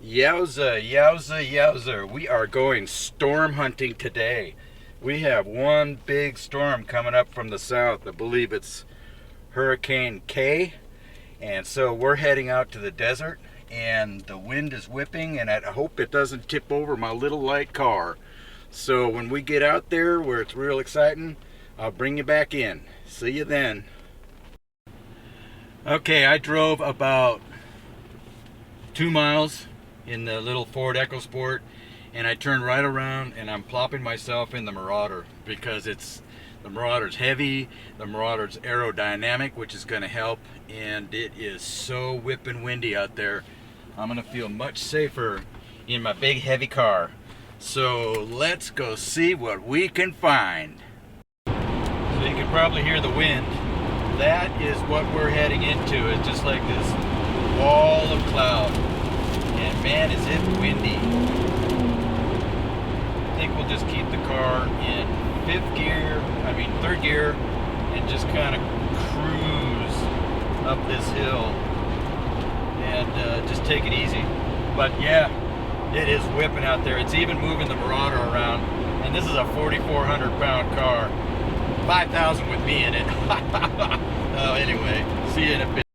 Yowza, yowza, yowza. We are going storm hunting today. We have one big storm coming up from the south. I believe it's Hurricane K. And so we're heading out to the desert, and the wind is whipping, and I hope it doesn't tip over my little light car. So when we get out there where it's real exciting, I'll bring you back in. See you then. Okay, I drove about 2 miles in the little Ford EcoSport, and I turned right around and I'm plopping myself in the Marauder because the Marauder's heavy, the Marauder's aerodynamic, which is going to help, and it is so whipping windy out there. I'm going to feel much safer in my big heavy car. So let's go see what we can find. So you can probably hear the wind. That is what we're heading into. It's just like this wall of cloud. And man, is it windy. I think we'll just keep the car in third gear, and just kind of cruise up this hill and just take it easy. But yeah, it is whipping out there. It's even moving the Marauder around, and this is a 4,400 pound car. 5,000 with me in it. Oh, anyway, see you in a bit.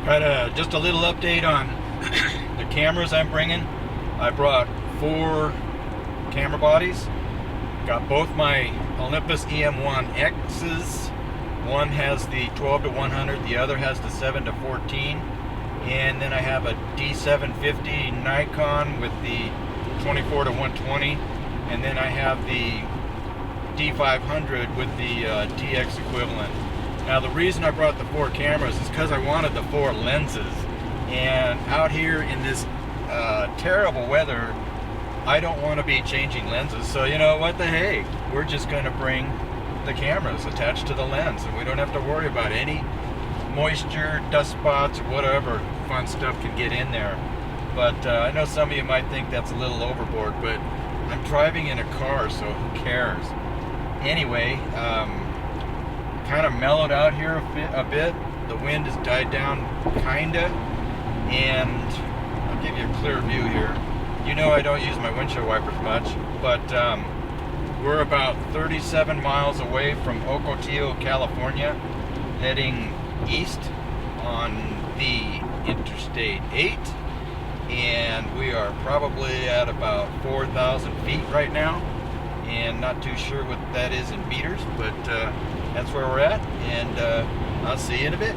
Got just a little update on the cameras I'm bringing. I brought 4 camera bodies. Got both my Olympus EM1X's. One has the 12 to 100, the other has the 7 to 14. And then I have a D750 Nikon with the 24 to 120. And then I have the D500 with the DX equivalent. Now the reason I brought the 4 cameras is because I wanted the 4 lenses. And out here in this terrible weather, I don't want to be changing lenses. So you know what the hey, we're just going to bring the cameras attached to the lens, and we don't have to worry about any moisture, dust spots, or whatever fun stuff can get in there. But I know some of you might think that's a little overboard, but I'm driving in a car, so who cares? Anyway, kind of mellowed out here a bit. The wind has died down, kinda, and I'll give you a clear view here. You know I don't use my windshield wipers much, but we're about 37 miles away from Ocotillo, California, heading east on the Interstate 8, and we are probably at about 4,000 feet right now, and not too sure what that is in meters, but that's where we're at, and I'll see you in a bit.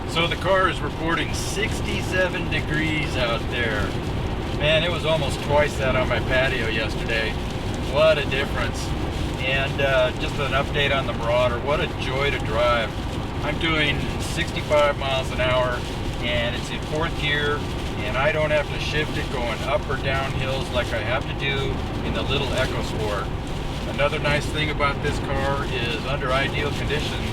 So the car is reporting 67 degrees out there. Man, it was almost twice that on my patio yesterday. What a difference. And just an update on the Marauder. What a joy to drive. I'm doing 65 miles an hour, and it's in 4th gear, and I don't have to shift it going up or down hills like I have to do in the little EcoSport. Another nice thing about this car is under ideal conditions,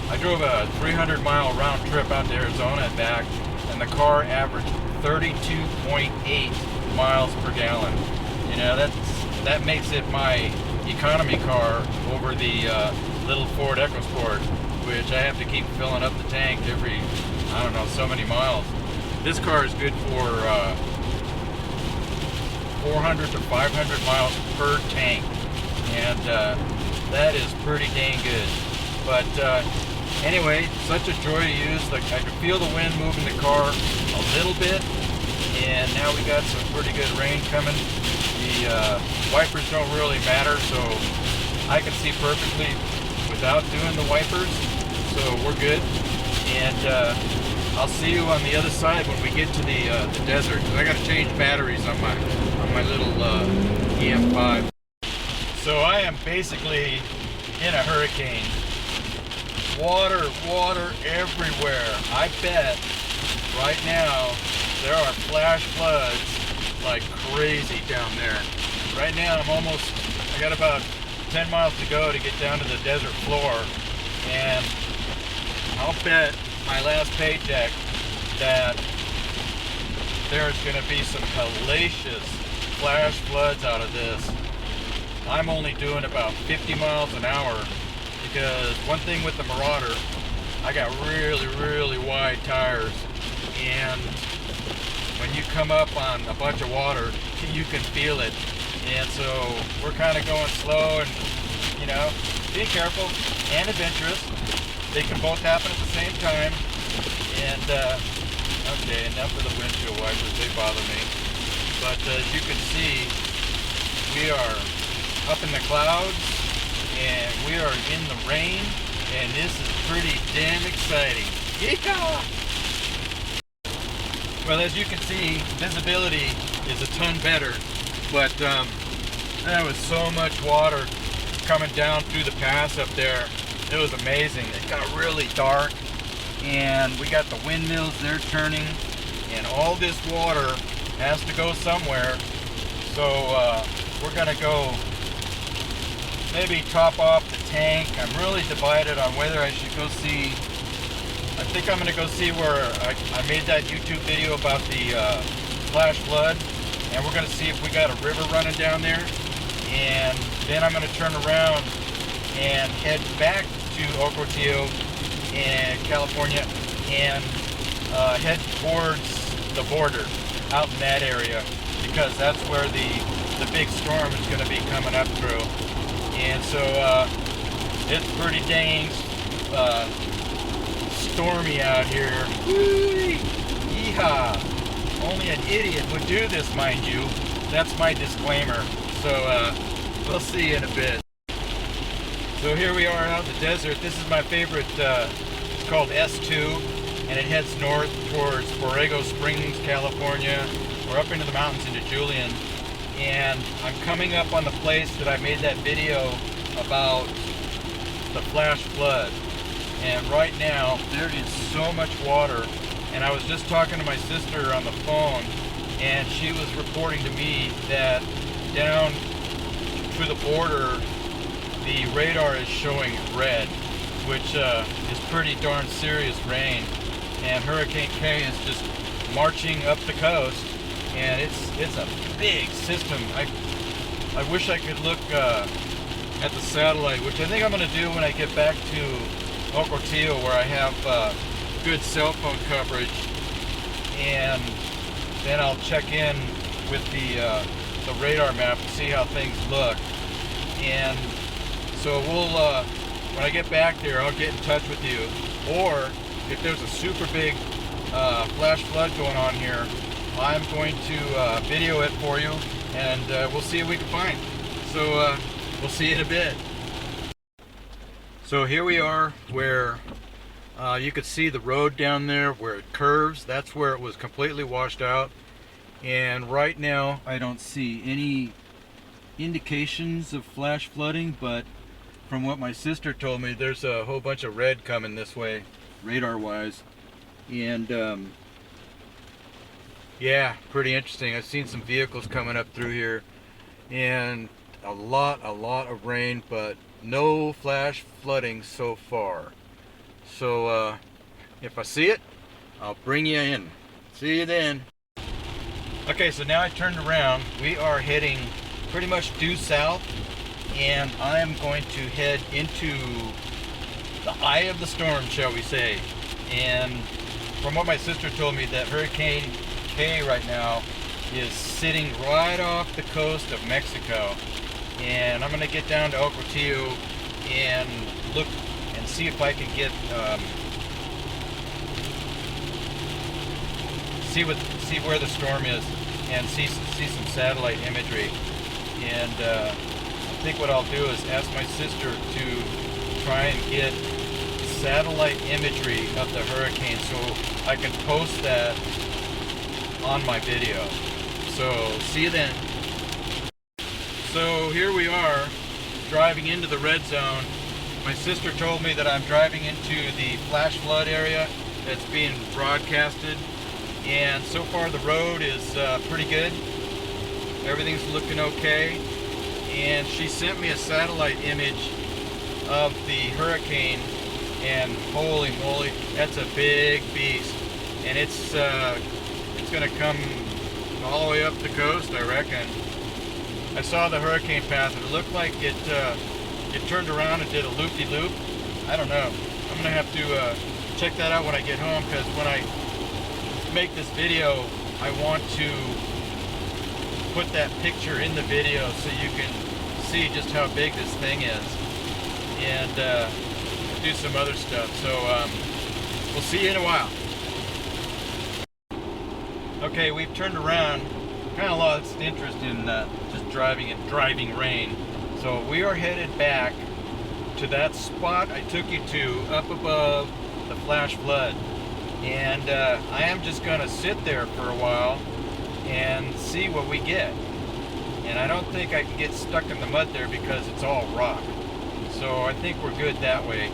I drove a 300-mile round trip out to Arizona and back, and the car averaged 32.8 miles per gallon. You know, that makes it my economy car over the little Ford EcoSport, which I have to keep filling up the tank every, I don't know, so many miles. This car is good for 400 to 500 miles per tank, and that is pretty dang good. But anyway, such a joy to use. Like, I could feel the wind moving the car a little bit, and now we got some pretty good rain coming. The wipers don't really matter, so I can see perfectly without doing the wipers, so we're good. And I'll see you on the other side when we get to the desert. I got to change batteries on my little EM5. So I am basically in a hurricane. Water everywhere. I bet right now there are flash floods like crazy down there. Right now I got about 10 miles to go to get down to the desert floor, and I'll bet my last paycheck that there's going to be some hellacious flash floods out of this. I'm only doing about 50 miles an hour because one thing with the Marauder, I got really wide tires, and when you come up on a bunch of water, you can feel it. And so we're kind of going slow and, you know, being careful and adventurous. They can both happen at the same time. And, okay, enough of the windshield wipers, they bother me. But as you can see, we are up in the clouds and we are in the rain, and this is pretty damn exciting. Yeehaw! Well, as you can see, visibility is a ton better, but there was so much water coming down through the pass up there. It was amazing. It got really dark, and we got the windmills, they're turning, and all this water has to go somewhere. So we're gonna go maybe top off the tank. I'm really divided on whether I should go see. I think I'm gonna go see where I made that YouTube video about the flash flood, and we're gonna see if we got a river running down there, and then I'm gonna turn around and head back to Ocotillo in California and head towards the border out in that area, because that's where the big storm is going to be coming up through. And so it's pretty dang stormy out here. Whee! Yeehaw! Only an idiot would do this, mind you. That's my disclaimer. So we'll see you in a bit. So here we are out in the desert. This is my favorite, it's called S2, and it heads north towards Borrego Springs, California, or up into the mountains into Julian. And I'm coming up on the place that I made that video about the flash flood. And right now, there is so much water. And I was just talking to my sister on the phone, and she was reporting to me that down to the border, the radar is showing red, which is pretty darn serious rain. And Hurricane K is just marching up the coast, and it's a big system. I wish I could look at the satellite, which I think I'm going to do when I get back to Ocotillo, where I have good cell phone coverage, and then I'll check in with the radar map to see how things look. And so we'll when I get back there, I'll get in touch with you, or if there's a super big flash flood going on here, I'm going to video it for you, and we'll see what we can find. So we'll see you in a bit. So here we are where you could see the road down there where it curves. That's where it was completely washed out. And right now I don't see any indications of flash flooding, but from what my sister told me, there's a whole bunch of red coming this way, radar wise. And yeah, pretty interesting. I've seen some vehicles coming up through here, and a lot of rain, but no flash flooding so far. So if I see it, I'll bring you in. See you then. Okay, so now I turned around. We are heading pretty much due south, and I am going to head into the eye of the storm, shall we say. And from what my sister told me, that Hurricane K right now is sitting right off the coast of Mexico. And I'm going to get down to Ocotillo and look and see if I can get see where the storm is, and see some satellite imagery. And I think what I'll do is ask my sister to try and get satellite imagery of the hurricane so I can post that on my video. So see you then. So here we are driving into the red zone. My sister told me that I'm driving into the flash flood area that's being broadcasted, and so far the road is pretty good. Everything's looking okay, and she sent me a satellite image of the hurricane, and holy moly, that's a big beast, and it's gonna come all the way up the coast, I reckon. I saw the hurricane path, and it looked like it turned around and did a loop-de-loop. I don't know. I'm gonna have to check that out when I get home, because to make this video, I want to put that picture in the video so you can see just how big this thing is, and do some other stuff. So we'll see you in a while. Okay, we've turned around. Kind of lost interest in just driving in driving rain. So we are headed back to that spot I took you to up above the flash flood. And I am just gonna sit there for a while and see what we get. And I don't think I can get stuck in the mud there because it's all rock. So I think we're good that way.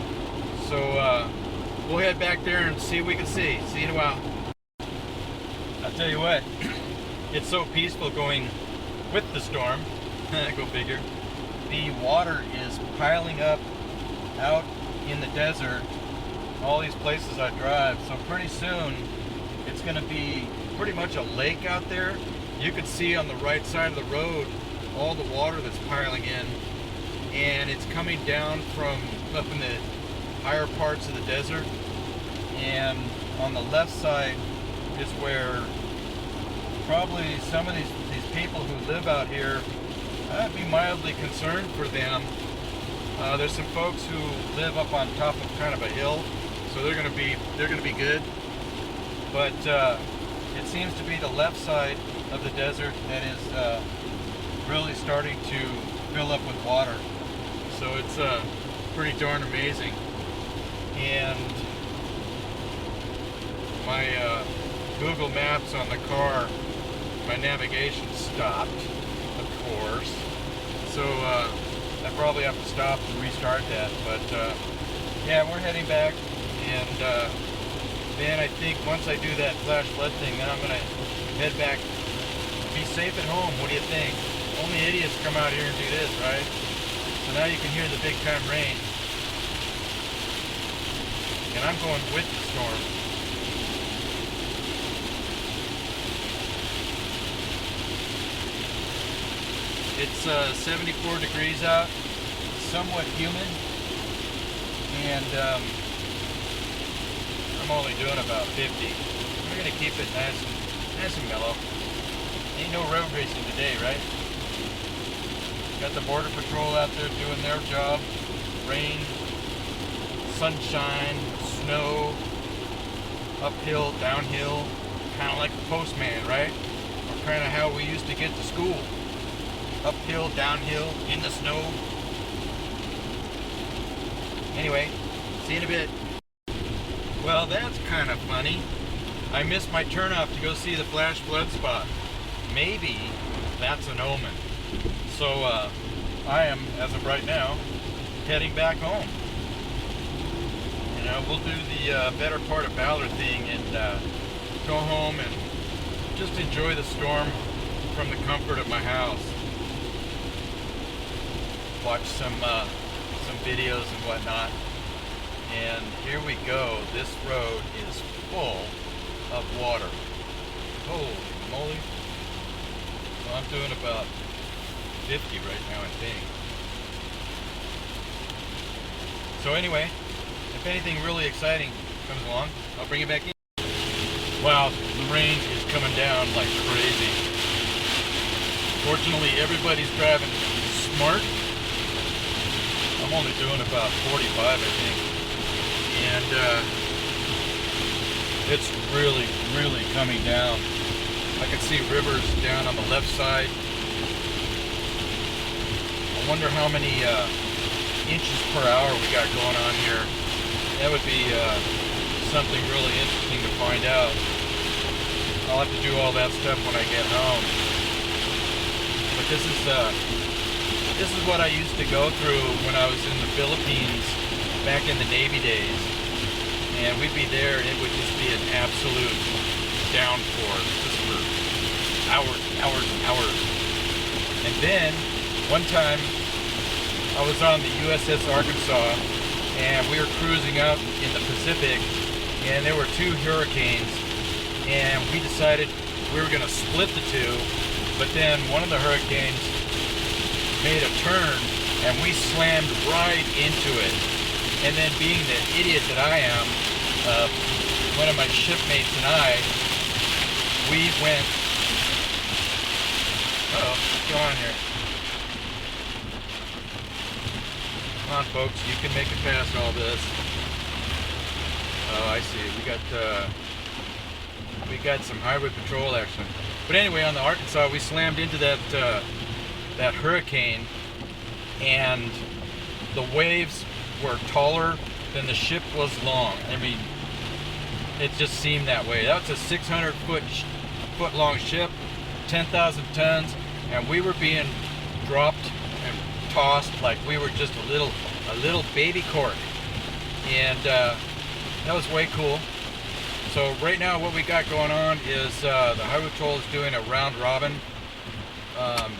So we'll head back there and see what we can see. See you in a while. I'll tell you what, it's so peaceful going with the storm. Go figure. The water is piling up out in the desert, all these places I drive. So pretty soon it's going to be pretty much a lake out there. You can see on the right side of the road all the water that's piling in, and it's coming down from up in the higher parts of the desert. And on the left side is where probably some of these people who live out here, I'd be mildly concerned for them. There's some folks who live up on top of kind of a hill, so they're gonna be good. But it seems to be the left side of the desert that is really starting to fill up with water. So it's pretty darn amazing. And my Google Maps on the car, my navigation stopped, of course. So I probably have to stop and restart that. But yeah, we're heading back, and then I think once I do that flash flood thing, then I'm gonna head back. Be safe at home. What do you think? Only idiots come out here and do this, right? So now you can hear the big time rain, and I'm going with the storm. It's 74 degrees out, somewhat humid, and I'm only doing about 50. We're gonna keep it nice and mellow. Ain't no road racing today, right? Got the Border Patrol out there doing their job. Rain, sunshine, snow, uphill, downhill, kind of like the postman, right? Or kind of how we used to get to school. Uphill, downhill, in the snow. Anyway, see you in a bit. Well, that's kind of funny. I missed my turnoff to go see the flash flood spot. Maybe that's an omen. So I am, as of right now, heading back home. You know, we'll do the better part of Ballard thing and go home and just enjoy the storm from the comfort of my house. Watch some videos and whatnot. And here we go. This road is full of water. Holy moly. So I'm doing about 50 right now, I think. So anyway, if anything really exciting comes along, I'll bring it back in. Wow, the rain is coming down like crazy. Fortunately, everybody's driving smart. I'm only doing about 45, I think. And it's really, really coming down. I can see rivers down on the left side. I wonder how many inches per hour we got going on here. That would be something really interesting to find out. I'll have to do all that stuff when I get home. But this is what I used to go through when I was in the Philippines back in the Navy days. And we'd be there and it would just be an absolute downpour just for hours and hours and hours. And then one time I was on the USS Arkansas and we were cruising out in the Pacific, and there were two hurricanes, and we decided we were going to split the two, but then one of the hurricanes made a turn and we slammed right into it. And then, being the idiot that I am, one of my shipmates and I we went. Uh-oh, what's going on here? Come on, folks, you can make it past all this. Oh, I see. We got some highway patrol action. But anyway, on the Arkansas, we slammed into that hurricane, and the waves were taller than the ship was long. I mean, it just seemed that way. That was a 600 foot long ship, 10,000 tons, and we were being dropped and tossed like we were just a little baby cork. And that was way cool. So right now what we got going on is the highway patrol is doing a round robin,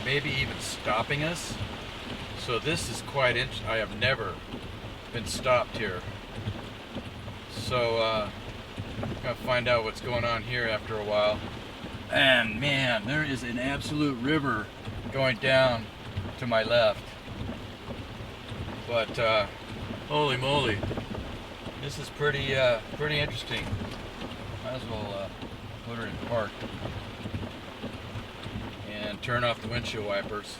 maybe even stopping us. So this is quite interesting. I have never been stopped here. So I'm gonna find out what's going on here after a while. And man, there is an absolute river going down to my left. But holy moly, this is pretty interesting. Might as well put her in park and turn off the windshield wipers.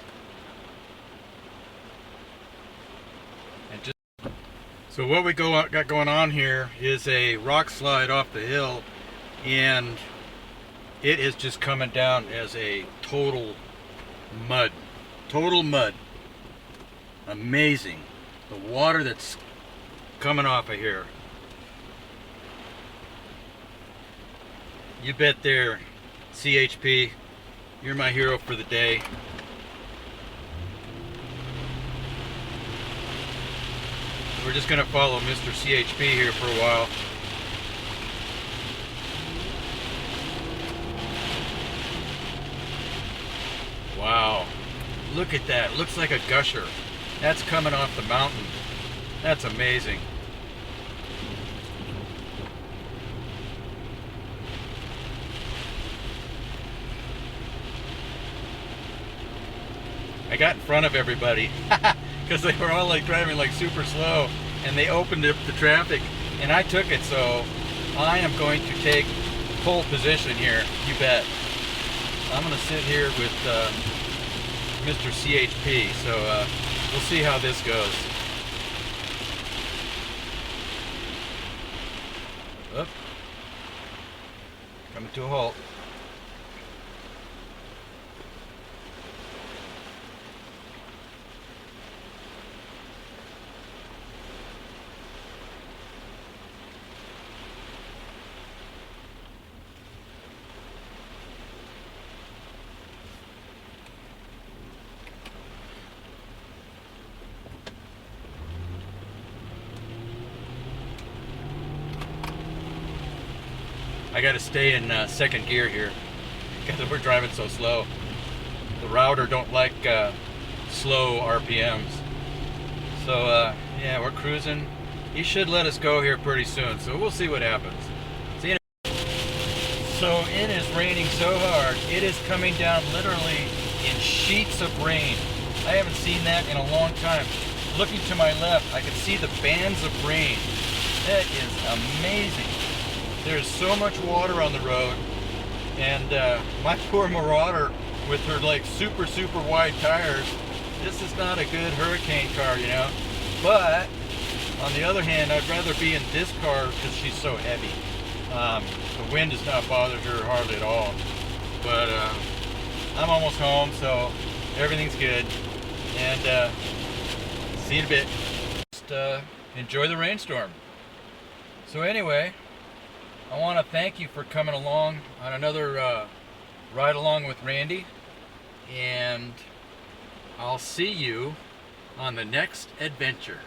And just so what we got going on here is a rock slide off the hill, and it is just coming down as a total mud. Amazing. The water that's coming off of here. You bet there, CHP, you're my hero for the day. We're just gonna follow Mr. CHP here for a while. Wow, look at that. Looks like a gusher. That's coming off the mountain. That's amazing. I got in front of everybody because they were all like driving like super slow, and they opened up the traffic, and I took it. So I am going to take pole position here, you bet. I'm going to sit here with Mr. CHP, so we'll see how this goes. Oop. Coming to a halt. I got to stay in second gear here because we're driving so slow. The router don't like slow RPMs. So yeah, we're cruising. He should let us go here pretty soon, so we'll see what happens. See you in So it is raining so hard, it is coming down literally in sheets of rain. I haven't seen that in a long time. Looking to my left, I can see the bands of rain. That is amazing. There's so much water on the road, and my poor Marauder with her like super wide tires, this is not a good hurricane car, you know. But on the other hand, I'd rather be in this car because she's so heavy. The wind has not bothered her hardly at all. But I'm almost home, so everything's good. And see you in a bit. Just enjoy the rainstorm. So anyway, I want to thank you for coming along on another ride along with Randy, and I'll see you on the next adventure.